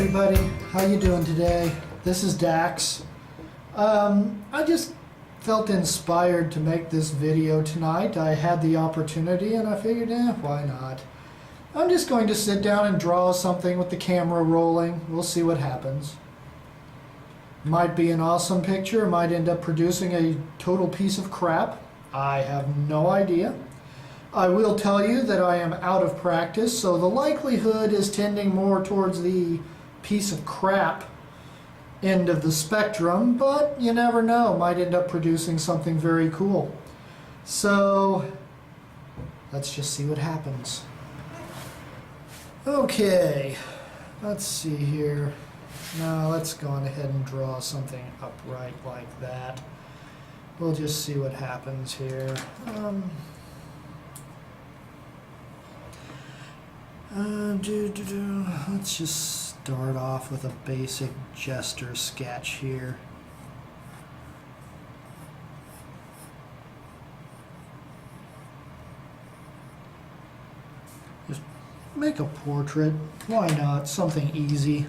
everybody, how you doing today? This is Dax. I just felt inspired to make this video tonight. I had the opportunity and I figured, why not? I'm just going to sit down and draw something with the camera rolling. We'll see what happens. Might be an awesome picture, might end up producing a total piece of crap. I have no idea. I will tell you that I am out of practice, so the likelihood is tending more towards the piece of crap end of the spectrum, but you never know, might end up producing something very cool. So let's just see what happens. Okay, let's see here. Now let's go on ahead and draw something upright like that. We'll just see what happens here. Let's just start off with a basic gesture sketch here. Just make a portrait. Why not? Something easy.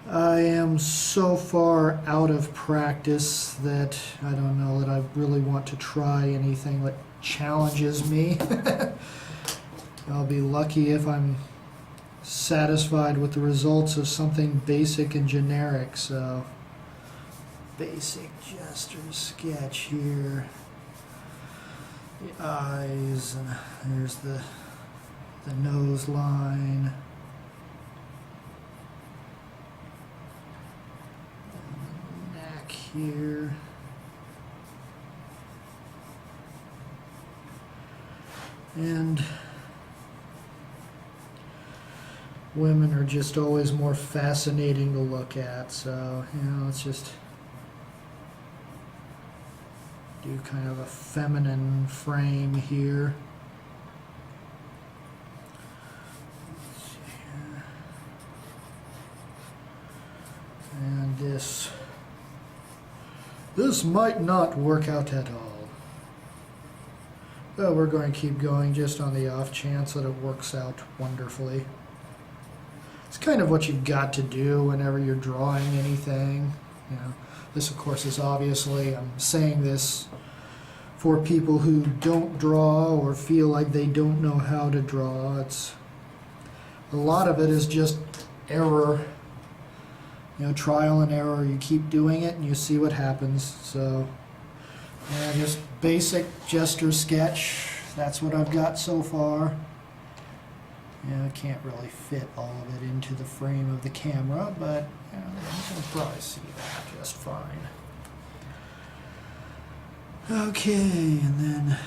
I am so far out of practice that I don't know that I really want to try anything that challenges me. I'll be lucky if I'm satisfied with the results of something basic and generic. So, basic gesture sketch here. The eyes, and there's the nose line. And the neck here. And women are just always more fascinating to look at, so let's just do kind of a feminine frame here. Let's see here. And this might not work out at all. But we're going to keep going just on the off chance that it works out wonderfully. It's kind of what you've got to do whenever you're drawing anything. This of course is obviously, I'm saying this for people who don't draw or feel like they don't know how to draw. A lot of it is just error, trial and error. You keep doing it and you see what happens. So just basic gesture sketch. That's what I've got so far. I can't really fit all of it into the frame of the camera, but you'll probably see that just fine. Okay, and then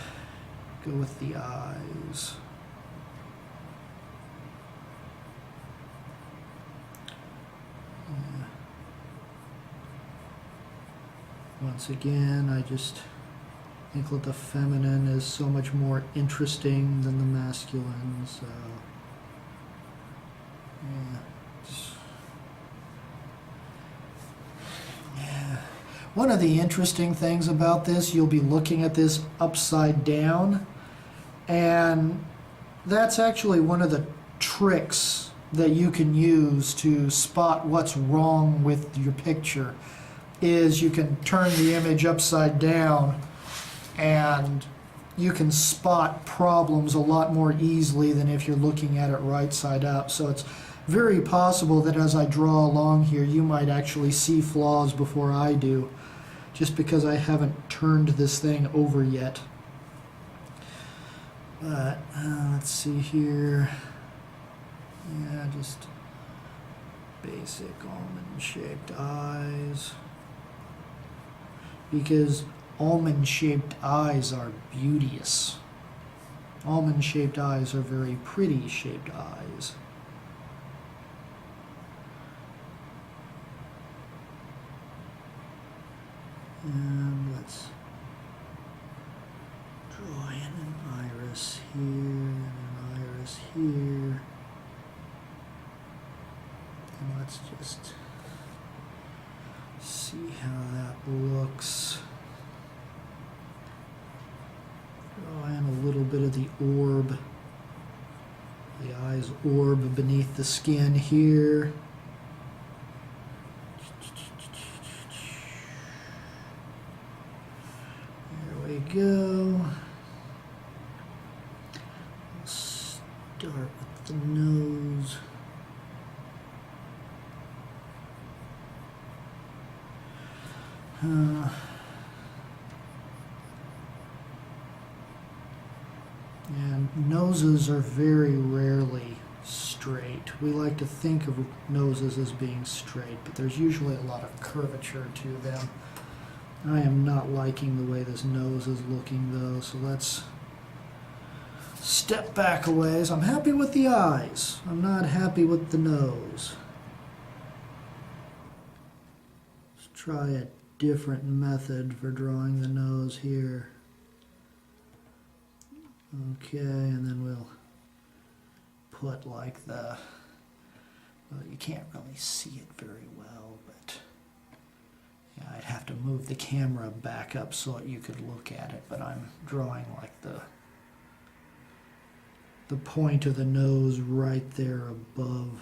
go with the eyes. Once again, I just think that the feminine is so much more interesting than the masculine, so one of the interesting things about this, you'll be looking at this upside down, and that's actually one of the tricks that you can use to spot what's wrong with your picture, is you can turn the image upside down and you can spot problems a lot more easily than if you're looking at it right side up. So it's very possible that as I draw along here, you might actually see flaws before I do, just because I haven't turned this thing over yet. But let's see here. Just basic almond-shaped eyes, because almond-shaped eyes are beauteous. Almond-shaped eyes are very pretty shaped eyes. And let's draw in an iris here, and an iris here. And let's just see how that looks. Draw in a little bit of the orb The eyes orb beneath the skin here. There we go. Start with the nose. And noses are very rarely straight. We like to think of noses as being straight, but there's usually a lot of curvature to them. I am not liking the way this nose is looking though, so let's step back a ways. I'm happy with the eyes. I'm not happy with the nose. Let's try a different method for drawing the nose here. Okay, and then we'll put like the, well, you can't really see it very well, but yeah, I'd have to move the camera back up so that you could look at it, but I'm drawing like the point of the nose right there above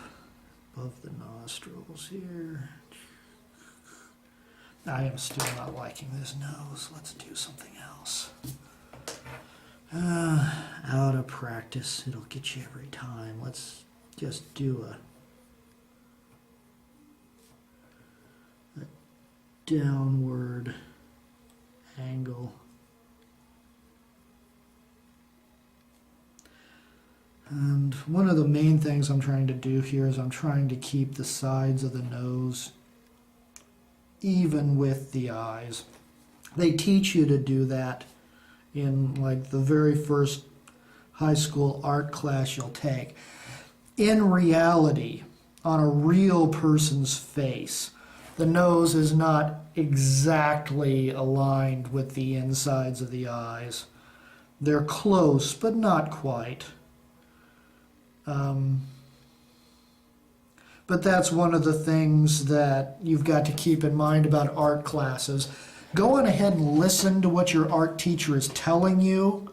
the nostrils here. I am still not liking this nose. Let's do something else. Out of practice, it'll get you every time. Let's just do a downward angle. And one of the main things I'm trying to do here is I'm trying to keep the sides of the nose even with the eyes. They teach you to do that in like the very first high school art class you'll take. In reality, on a real person's face, the nose is not exactly aligned with the insides of the eyes. They're close, but not quite. But that's one of the things that you've got to keep in mind about art classes. Go on ahead and listen to what your art teacher is telling you,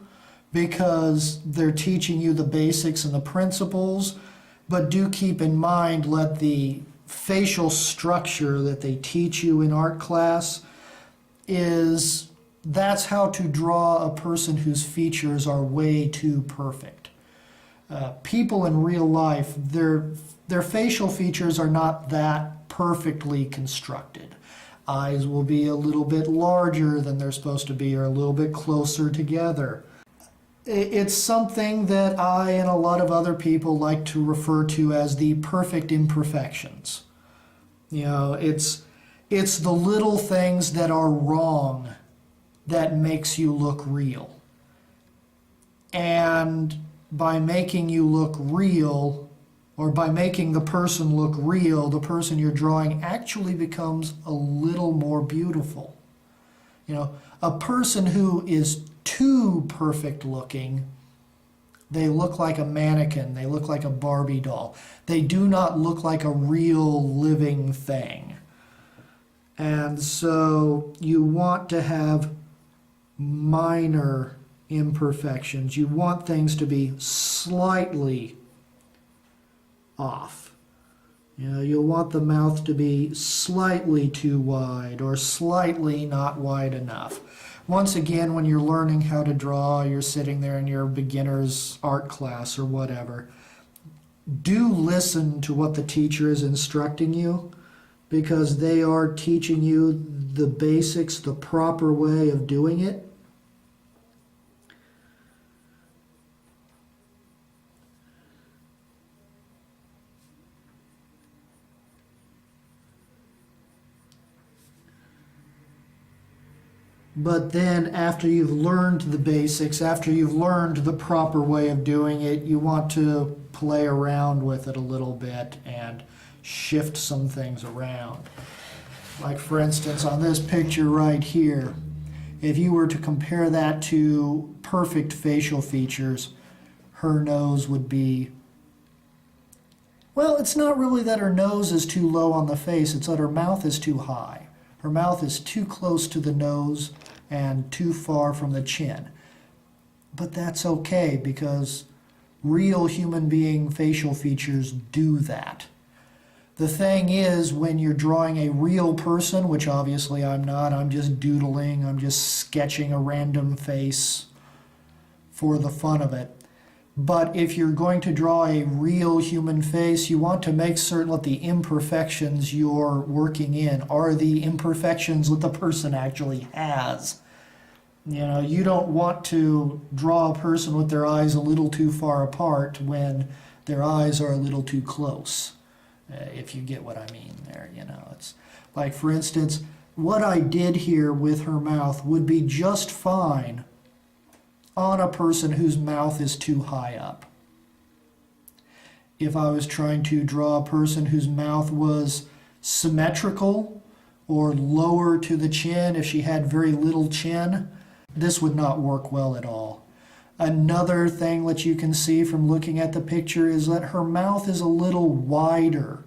because they're teaching you the basics and the principles, but do keep in mind, let the facial structure that they teach you in art class that's how to draw a person whose features are way too perfect. People in real life, their facial features are not that perfectly constructed. Eyes will be a little bit larger than they're supposed to be, or a little bit closer together. It's something that I and a lot of other people like to refer to as the perfect imperfections. You know, it's the little things that are wrong that makes you look real. And by making you look real, or by making the person look real, the person you're drawing actually becomes a little more beautiful. You know, a person who is too perfect looking, they look like a mannequin, they look like a Barbie doll. They do not look like a real living thing. And so you want to have minor imperfections. You want things to be slightly off. You know, you'll want the mouth to be slightly too wide or slightly not wide enough. Once again, when you're learning how to draw, you're sitting there in your beginner's art class or whatever, do listen to what the teacher is instructing you, because they are teaching you the basics, the proper way of doing it. But then after you've learned the basics, after you've learned the proper way of doing it, you want to play around with it a little bit and shift some things around. Like for instance, on this picture right here, if you were to compare that to perfect facial features, her nose would be, well, it's not really that her nose is too low on the face, it's that her mouth is too high. Her mouth is too close to the nose and too far from the chin. But that's okay, because Real human being facial features do that. The thing is, when you're drawing a real person, which obviously I'm not, I'm just doodling, I'm just sketching a random face for the fun of it. But if you're going to draw a real human face, you want to make certain that the imperfections you're working in are the imperfections that the person actually has. You know, you don't want to draw a person with their eyes a little too far apart when their eyes are a little too close. If you get what I mean there, you know. It's like, for instance, what I did here with her mouth would be just fine on a person whose mouth is too high up. If I was trying to draw a person whose mouth was symmetrical or lower to the chin, if she had very little chin, this would not work well at all. Another thing that you can see from looking at the picture is that her mouth is a little wider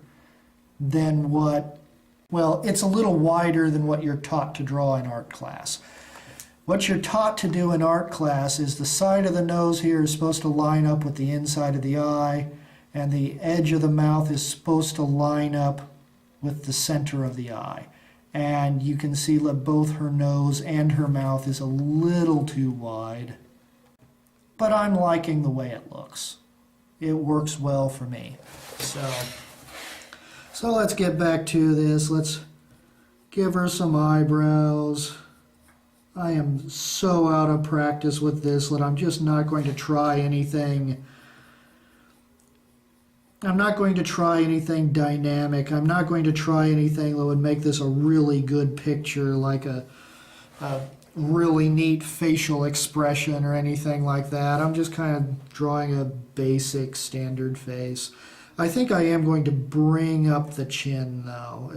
than it's a little wider than what you're taught to draw in art class. What you're taught to do in art class is the side of the nose here is supposed to line up with the inside of the eye, and the edge of the mouth is supposed to line up with the center of the eye. And you can see that both her nose and her mouth is a little too wide. But I'm liking the way it looks. It works well for me. So let's get back to this. Let's give her some eyebrows. I am so out of practice with this that I'm just not going to try anything. I'm not going to try anything dynamic. I'm not going to try anything that would make this a really good picture, like a really neat facial expression or anything like that. I'm just kind of drawing a basic standard face. I think I am going to bring up the chin though.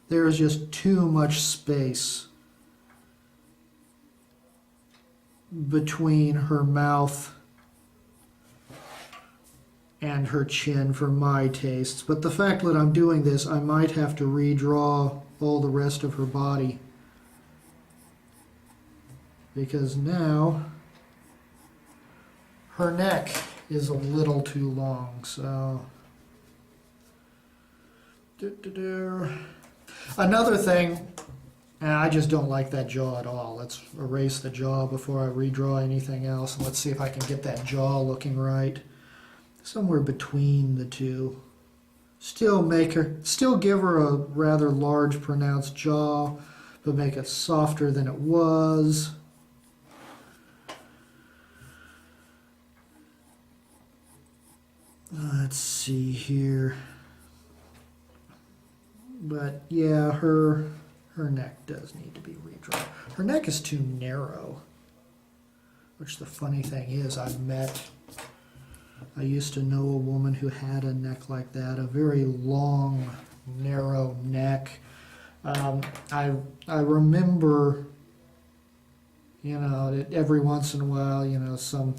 There is just too much space between her mouth and her chin for my tastes. But the fact that I'm doing this, I might have to redraw all the rest of her body, because now her neck is a little too long. So another thing, and I just don't like that jaw at all. Let's erase the jaw before I redraw anything else. Let's see if I can get that jaw looking right. Somewhere between the two. Still give her a rather large pronounced jaw, but make it softer than it was. Let's see here. But yeah, her neck does need to be redrawn. Her neck is too narrow, which the funny thing is, I used to know a woman who had a neck like that, a very long, narrow neck. I remember, you know, every once in a while, you know, some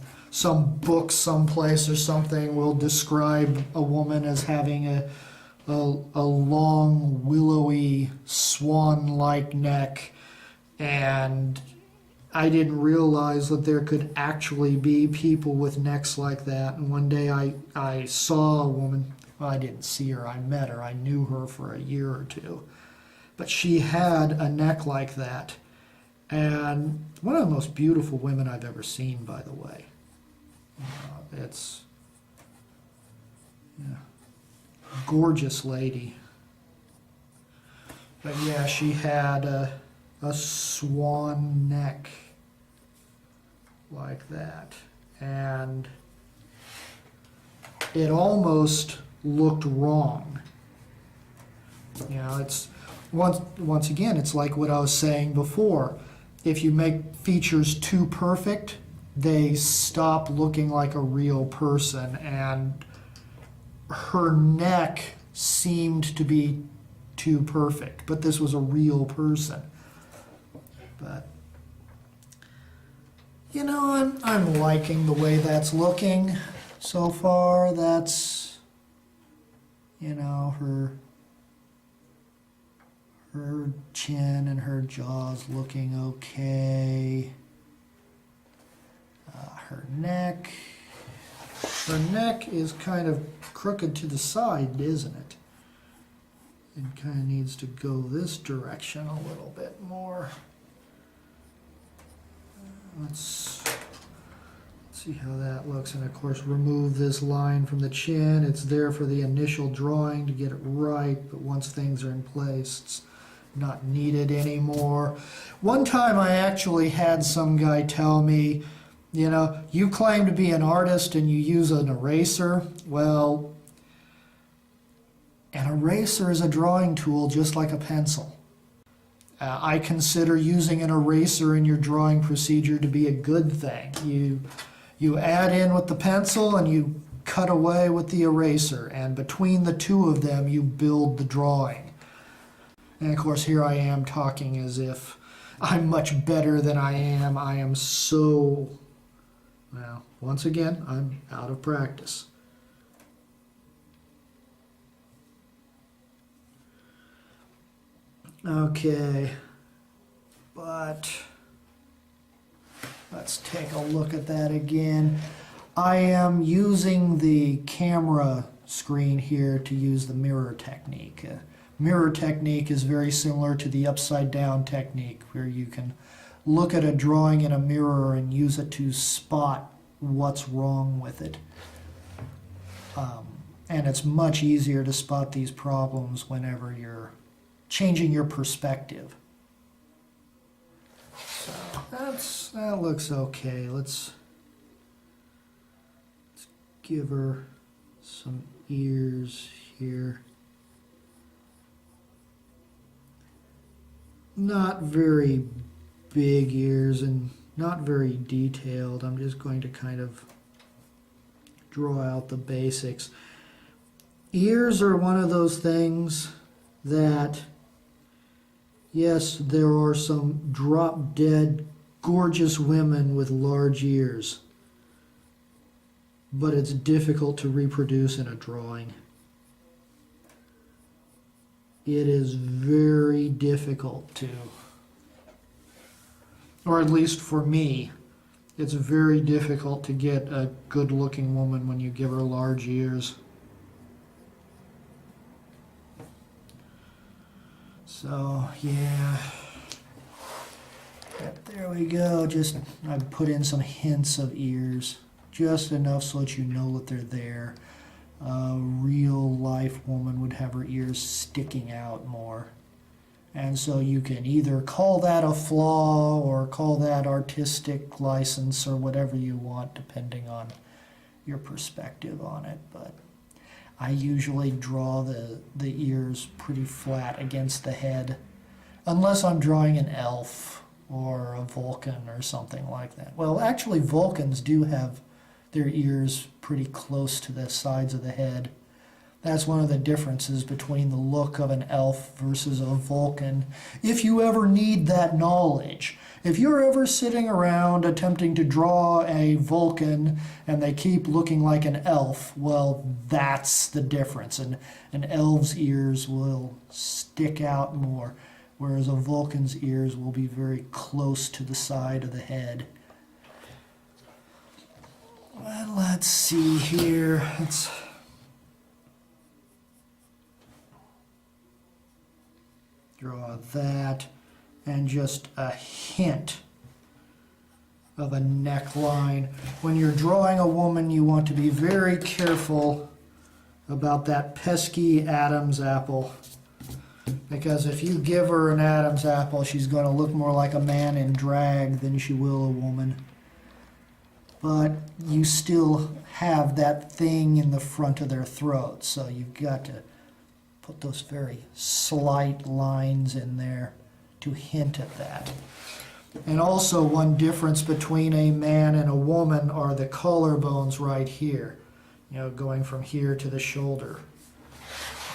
book someplace or something will describe a woman as having a long, willowy, swan-like neck, and I didn't realize that there could actually be people with necks like that. And one day I saw a woman. Well, I didn't see her, I met her. I knew her for a year or two. But she had a neck like that. And one of the most beautiful women I've ever seen, by the way. It's gorgeous lady. But yeah, she had a swan neck like that, and it almost looked wrong. You know, it's once again, it's like what I was saying before. If you make features too perfect, they stop looking like a real person, and her neck seemed to be too perfect, but this was a real person. But you know, I'm liking the way that's looking so far. That's, you know, her chin and her jaw's looking okay. Her neck, Her neck is kind of crooked to the side, isn't it? It kind of needs to go this direction a little bit more. Let's see how that looks. And of course, remove this line from the chin. It's there for the initial drawing to get it right, but once things are in place, it's not needed anymore. One time I actually had some guy tell me, you know, you claim to be an artist and you use an eraser. Well, an eraser is a drawing tool just like a pencil. I consider using an eraser in your drawing procedure to be a good thing. You add in with the pencil and you cut away with the eraser, and between the two of them you build the drawing. And of course here I am talking as if I'm much better than I am. I am so, well, once again, I'm out of practice. Okay, but let's take a look at that again. I am using the camera screen here to use the mirror technique. Mirror technique is very similar to the upside down technique, where you can look at a drawing in a mirror and use it to spot what's wrong with it. And it's much easier to spot these problems whenever you're changing your perspective. So that looks okay. Let's give her some ears here. Not very big ears and not very detailed. I'm just going to kind of draw out the basics. Ears are one of those things that, yes, there are some drop-dead, gorgeous women with large ears, but it's difficult to reproduce in a drawing. It is very difficult to, or at least for me, it's very difficult to get a good-looking woman when you give her large ears. So, yeah. But there we go. Just, I put in some hints of ears. Just enough so that you know that they're there. A real life woman would have her ears sticking out more. And so you can either call that a flaw or call that artistic license or whatever you want, depending on your perspective on it. But I usually draw the ears pretty flat against the head, unless I'm drawing an elf or a Vulcan or something like that. Well, actually Vulcans do have their ears pretty close to the sides of the head. That's one of the differences between the look of an elf versus a Vulcan, if you ever need that knowledge. If you're ever sitting around attempting to draw a Vulcan and they keep looking like an elf, well, that's the difference. And an elf's ears will stick out more, whereas a Vulcan's ears will be very close to the side of the head. Well, let's see here. Let's draw that, and just a hint of a neckline. When you're drawing a woman, you want to be very careful about that pesky Adam's apple, because if you give her an Adam's apple, she's going to look more like a man in drag than she will a woman. But you still have that thing in the front of their throat, so you've got to put those very slight lines in there to hint at that. And also, one difference between a man and a woman are the collarbones right here, you know, going from here to the shoulder.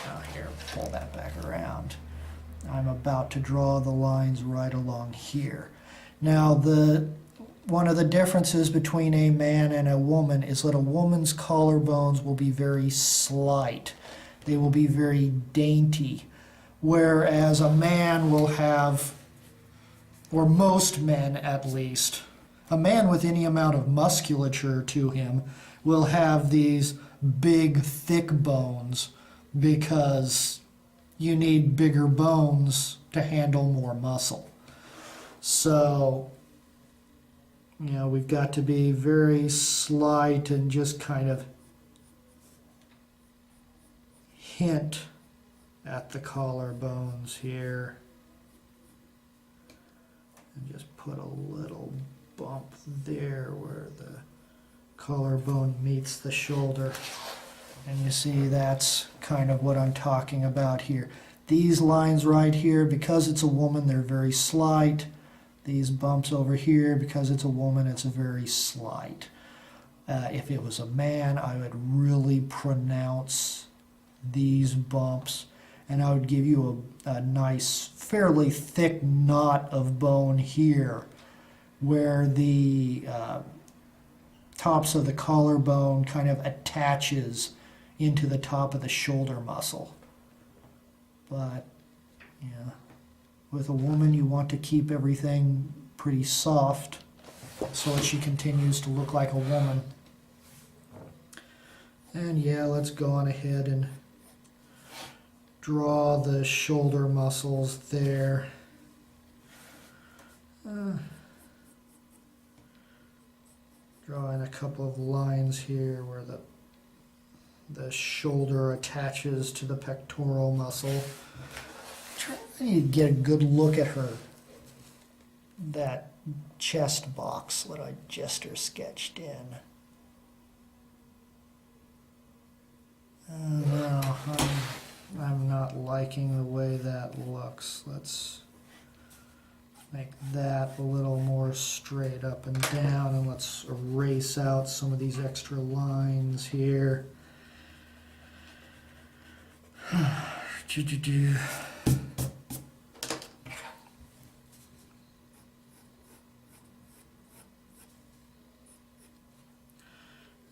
Now here, pull that back around. I'm about to draw the lines right along here. Now, one of the differences between a man and a woman is that a woman's collarbones will be very slight. They will be very dainty, whereas a man will have, or most men at least, a man with any amount of musculature to him will have these big, thick bones because you need bigger bones to handle more muscle. So, you know, we've got to be very slight and just kind of hint at the collarbones here. And just put a little bump there where the collarbone meets the shoulder. And you see that's kind of what I'm talking about here. These lines right here, because it's a woman, they're very slight. These bumps over here, because it's a woman, it's very slight. If it was a man, I would really pronounce these bumps, and I would give you a nice, fairly thick knot of bone here, where the tops of the collarbone kind of attaches into the top of the shoulder muscle. But, yeah, with a woman, you want to keep everything pretty soft so that she continues to look like a woman. And yeah, let's go on ahead and draw the shoulder muscles there. Draw in a couple of lines here where the shoulder attaches to the pectoral muscle. I need to get a good look at her, that chest box that I just sketched in. No, I'm not liking the way that looks. Let's make that a little more straight up and down, and let's erase out some of these extra lines here.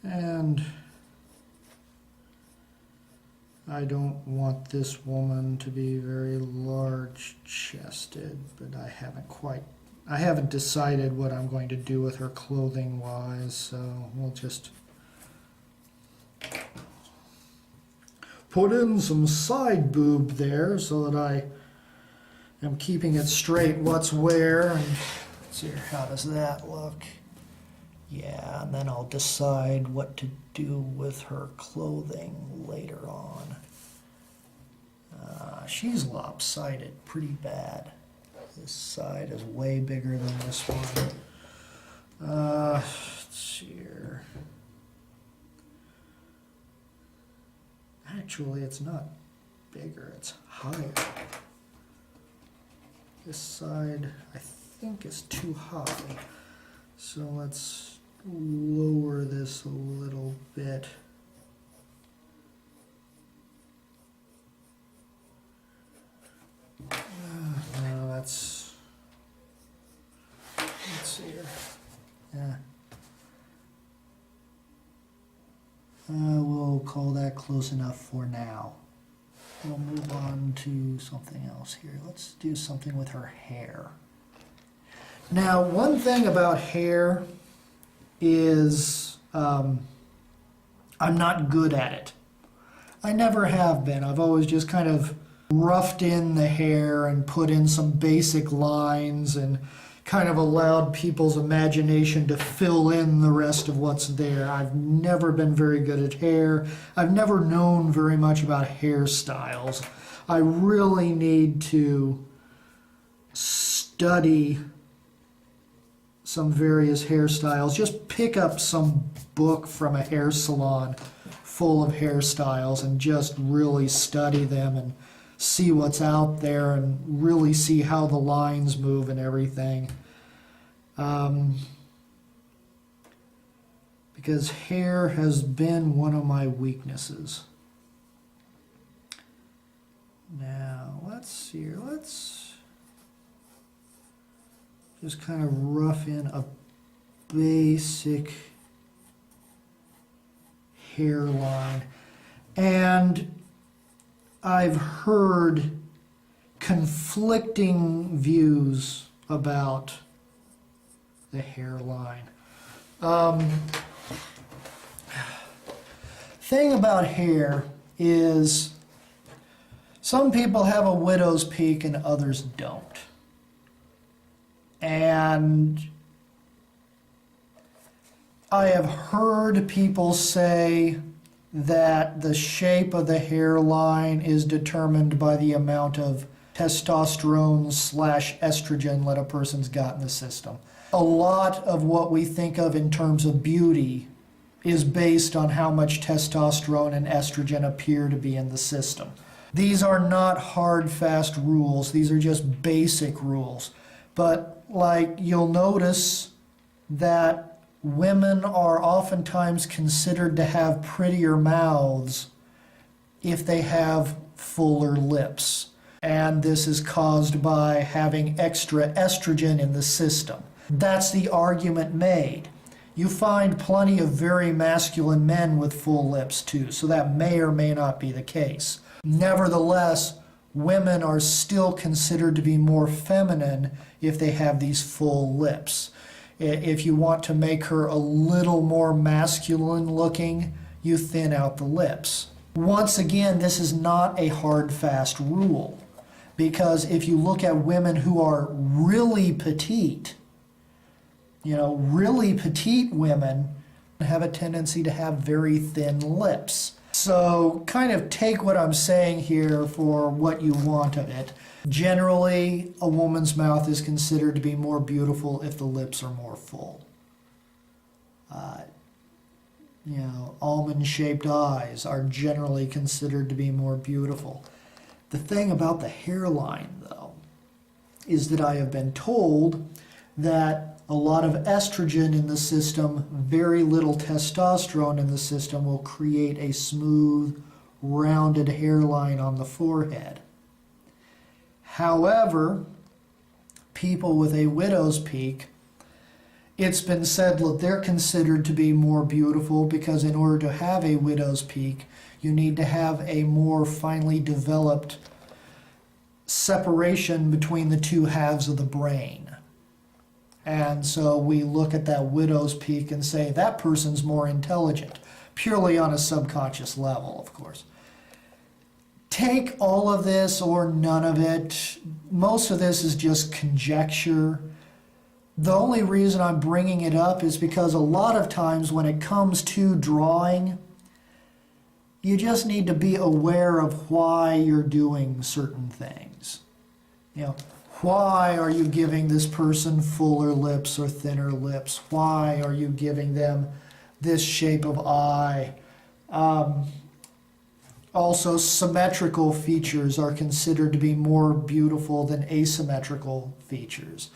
And I don't want this woman to be very large-chested, but I haven't decided what I'm going to do with her clothing-wise, so we'll just put in some side boob there so that I am keeping it straight what's where. And let's see, how does that look? Yeah, and then I'll decide what to do with her clothing later on. She's lopsided pretty bad. This side is way bigger than this one. Let's see here. Actually, it's not bigger, it's higher. This side, I think, is too high. So let's lower this a little bit. No, let's see here. Yeah. We'll call that close enough for now. We'll move on to something else here. Let's do something with her hair. Now, one thing about hair is I'm not good at it. I never have been. I've always just kind of roughed in the hair and put in some basic lines and kind of allowed people's imagination to fill in the rest of what's there. I've never been very good at hair. I've never known very much about hairstyles. I really need to study some various hairstyles. Just pick up some book from a hair salon full of hairstyles and just really study them and see what's out there and really see how the lines move and everything. Because hair has been one of my weaknesses. Now, let's see here. Let's just kind of rough in a basic hairline. And I've heard conflicting views about the hairline. Thing about hair is some people have a widow's peak and others don't. And I have heard people say that the shape of the hairline is determined by the amount of testosterone/estrogen that a person's got in the system. A lot of what we think of in terms of beauty is based on how much testosterone and estrogen appear to be in the system. These are not hard, fast rules. These are just basic rules. But like you'll notice that women are oftentimes considered to have prettier mouths if they have fuller lips. And this is caused by having extra estrogen in the system. That's the argument made. You find plenty of very masculine men with full lips too, so that may or may not be the case. Nevertheless, women are still considered to be more feminine if they have these full lips. If you want to make her a little more masculine looking, you thin out the lips. Once again, this is not a hard, fast rule, because if you look at women who are really petite, really petite women have a tendency to have very thin lips. So kind of take what I'm saying here for what you want of it. Generally, a woman's mouth is considered to be more beautiful if the lips are more full. Almond-shaped eyes are generally considered to be more beautiful. The thing about the hairline, though, is that I have been told that a lot of estrogen in the system, very little testosterone in the system will create a smooth, rounded hairline on the forehead. However, people with a widow's peak, it's been said that they're considered to be more beautiful because in order to have a widow's peak, you need to have a more finely developed separation between the two halves of the brain. And so we look at that widow's peak and say that person's more intelligent, purely on a subconscious level, of course. Take all of this or none of it. Most of this is just conjecture. The only reason I'm bringing it up is because a lot of times when it comes to drawing, you just need to be aware of why you're doing certain things. Why are you giving this person fuller lips or thinner lips? Why are you giving them this shape of eye? Also, symmetrical features are considered to be more beautiful than asymmetrical features.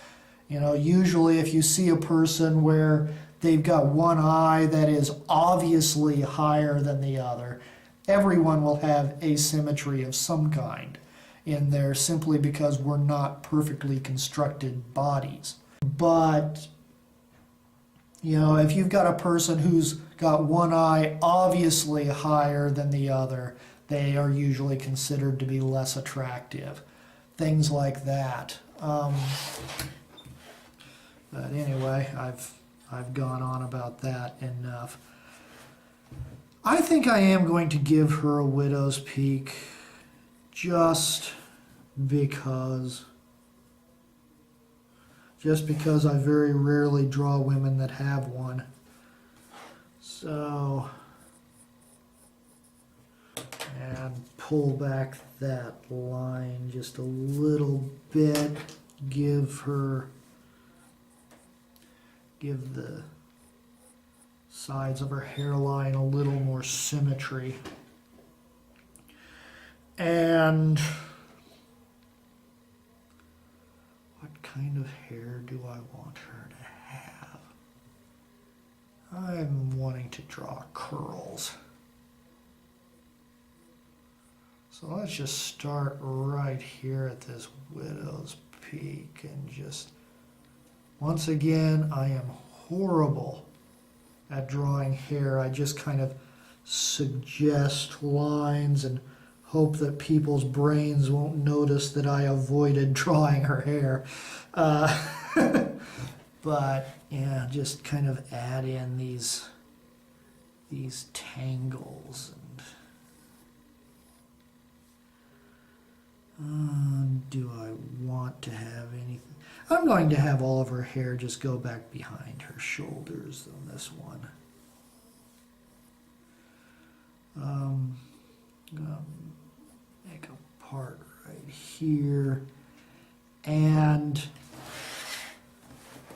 Usually if you see a person where they've got one eye that is obviously higher than the other, everyone will have asymmetry of some kind in there simply because we're not perfectly constructed bodies. But, if you've got a person who's got one eye obviously higher than the other, they are usually considered to be less attractive. Things like that. But anyway, I've gone on about that enough. I think I am going to give her a widow's peak just because I very rarely draw women that have one. So, and pull back that line just a little bit, give the sides of her hairline a little more symmetry. And what kind of hair do I want her to have? I'm wanting to draw curls. So let's just start right here at this widow's peak and just, once again, I am horrible at drawing hair. I just kind of suggest lines and hope that people's brains won't notice that I avoided drawing her hair. But yeah, just kind of add in these these tangles. And do I want to have anything? I'm going to have all of her hair just go back behind her shoulders on this one. I'm gonna make a part right here. And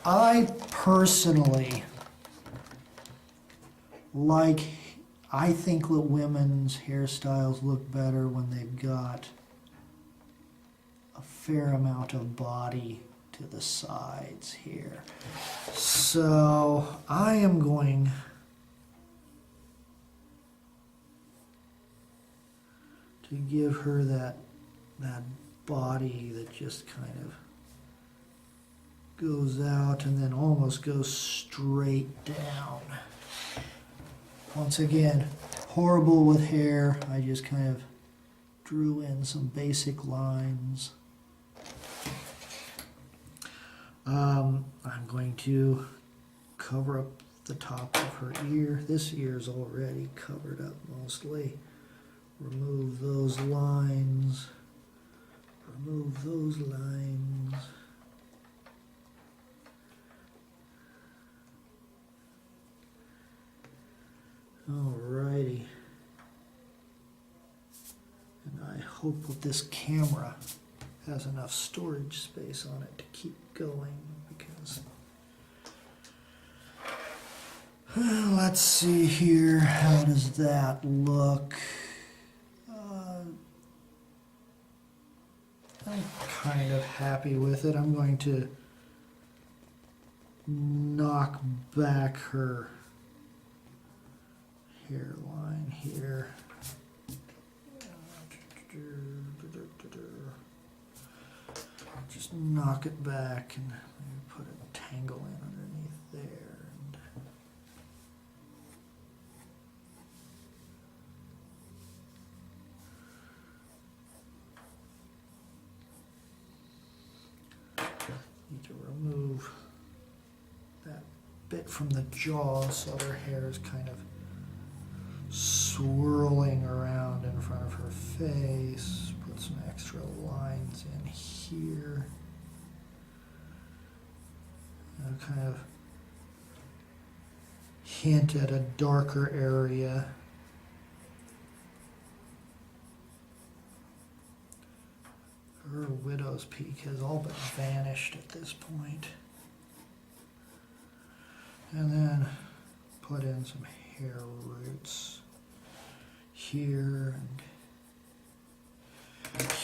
I personally I think that women's hairstyles look better when they've got a fair amount of body to the sides here. So I am going to give her that body that just kind of goes out and then almost goes straight down. Once again, horrible with hair. I just kind of drew in some basic lines. I'm going to cover up the top of her ear. This ear is already covered up mostly. Remove those lines. Remove those lines. Alrighty. And I hope that this camera has enough storage space on it to keep going, because let's see here, how does that look? I'm kind of happy with it. I'm going to knock back her hairline here. Just knock it back and maybe put a tangle in underneath there. Need to remove that bit from the jaw so her hair is kind of swirling around in front of her face. Put some extra lines in here. Kind of hint at a darker area. Her widow's peak has all but vanished at this point. And then put in some hair roots here and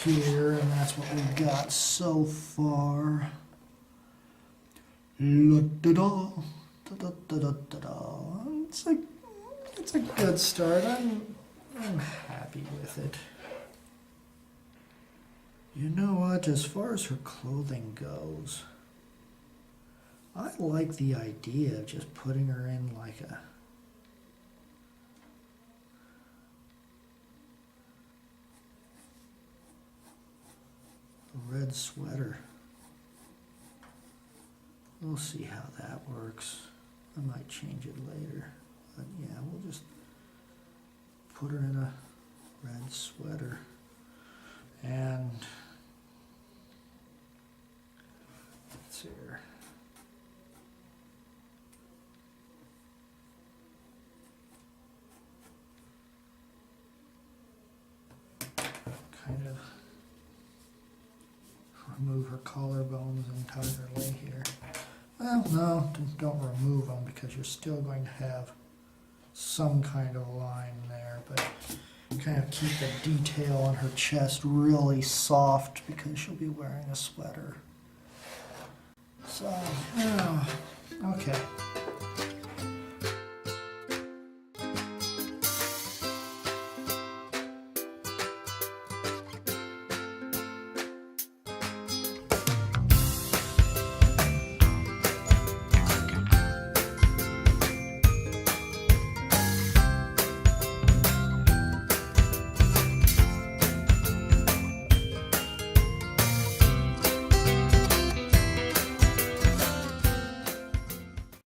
here, and that's what we've got so far. It's a good start. I'm happy with it. You know what? As far as her clothing goes, I like the idea of just putting her in like a red sweater. We'll see how that works. I might change it later. But yeah, we'll just put her in a red sweater. And let's see here. Kind of remove her collarbones entirely here. Well, no, don't remove them, because you're still going to have some kind of line there, but kind of keep the detail on her chest really soft because she'll be wearing a sweater. So, okay.